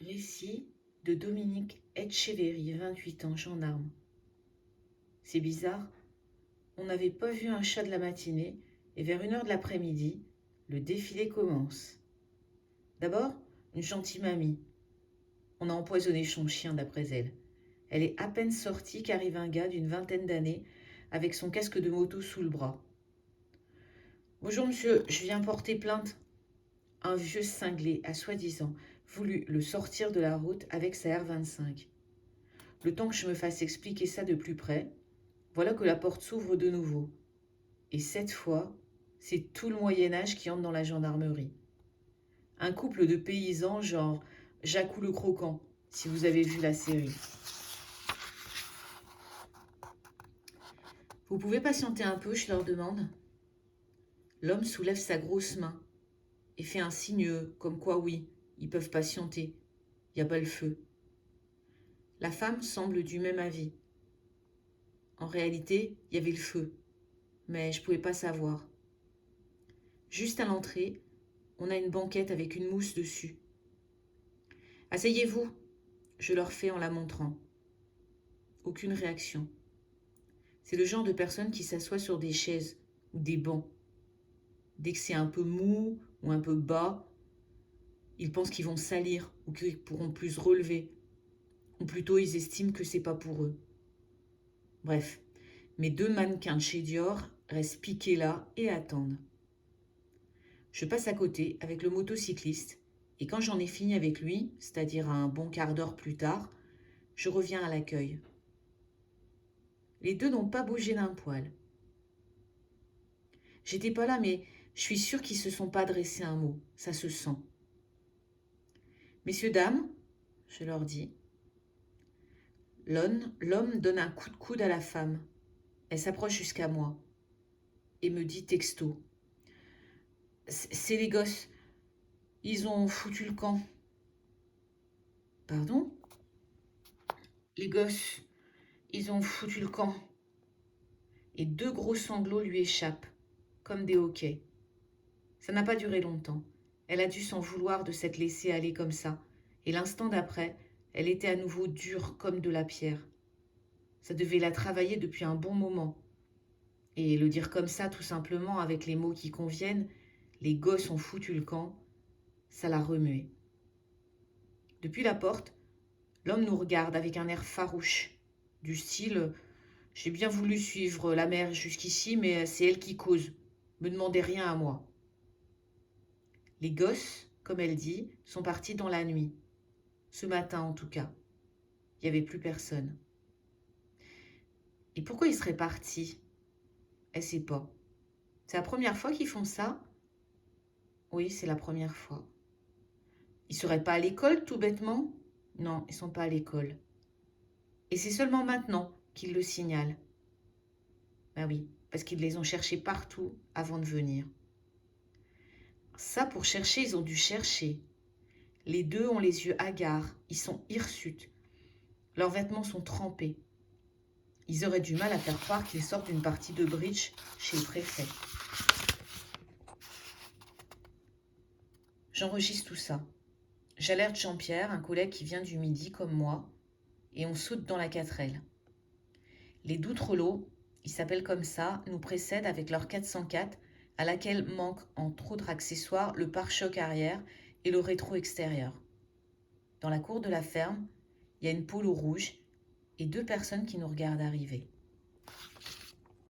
Récit de Dominique Etcheverry, 28 ans, gendarme. C'est bizarre, on n'avait pas vu un chat de la matinée et vers 1 heure de l'après-midi, le défilé commence. D'abord, une gentille mamie. On a empoisonné son chien d'après elle. Elle est à peine sortie qu'arrive un gars d'une vingtaine d'années avec son casque de moto sous le bras. « Bonjour monsieur, je viens porter plainte. » Un vieux cinglé a soi-disant voulu le sortir de la route avec sa R25. Le temps que je me fasse expliquer ça de plus près, voilà que la porte s'ouvre de nouveau. Et cette fois, c'est tout le Moyen-Âge qui entre dans la gendarmerie. Un couple de paysans genre Jacou le Croquant, si vous avez vu la série. Vous pouvez patienter un peu, je leur demande. L'homme soulève sa grosse main et fait un signe comme quoi oui, ils peuvent patienter. Il n'y a pas le feu. La femme semble du même avis. En réalité, il y avait le feu, mais je ne pouvais pas savoir. Juste à l'entrée, on a une banquette avec une mousse dessus. « Asseyez-vous », je leur fais en la montrant. Aucune réaction. C'est le genre de personne qui s'assoit sur des chaises ou des bancs. Dès que c'est un peu mou ou un peu bas, ils pensent qu'ils vont salir ou qu'ils pourront plus se relever. Ou plutôt, ils estiment que c'est pas pour eux. Bref, mes 2 mannequins de chez Dior restent piqués là et attendent. Je passe à côté avec le motocycliste et quand j'en ai fini avec lui, c'est-à-dire un bon quart d'heure plus tard, je reviens à l'accueil. Les 2 n'ont pas bougé d'un poil. J'étais pas là, mais je suis sûre qu'ils se sont pas adressés un mot, ça se sent. « Messieurs, dames », je leur dis. L'homme donne un coup de coude à la femme. Elle s'approche jusqu'à moi et me dit texto. « C'est les gosses, ils ont foutu le camp. » « Pardon ? » ?»« Les gosses, ils ont foutu le camp. » Et 2 gros sanglots lui échappent, comme des hoquets. Ça n'a pas duré longtemps. Elle a dû s'en vouloir de s'être laissée aller comme ça. Et l'instant d'après, elle était à nouveau dure comme de la pierre. Ça devait la travailler depuis un bon moment. Et le dire comme ça, tout simplement, avec les mots qui conviennent, les gosses ont foutu le camp, ça l'a remuée. Depuis la porte, l'homme nous regarde avec un air farouche, du style « J'ai bien voulu suivre la mère jusqu'ici, mais c'est elle qui cause. Me demandez rien à moi. » Les gosses, comme elle dit, sont partis dans la nuit. Ce matin, en tout cas. Il n'y avait plus personne. Et pourquoi ils seraient partis ? Elle ne sait pas. C'est la première fois qu'ils font ça ? Oui, c'est la première fois. Ils ne seraient pas à l'école, tout bêtement ? Non, ils ne sont pas à l'école. Et c'est seulement maintenant qu'ils le signalent. Ben oui, parce qu'ils les ont cherchés partout avant de venir. Ça, pour chercher, ils ont dû chercher. Les 2 ont les yeux hagards, ils sont hirsutes. Leurs vêtements sont trempés. Ils auraient du mal à faire croire qu'ils sortent d'une partie de bridge chez le préfet. J'enregistre tout ça. J'alerte Jean-Pierre, un collègue qui vient du Midi comme moi, et on saute dans la 4L. Les Doutrelots, ils s'appellent comme ça, nous précèdent avec leur 404, à laquelle manque, entre autres accessoires, le pare-choc arrière et le rétro extérieur. Dans la cour de la ferme, il y a une polo rouge et 2 personnes qui nous regardent arriver.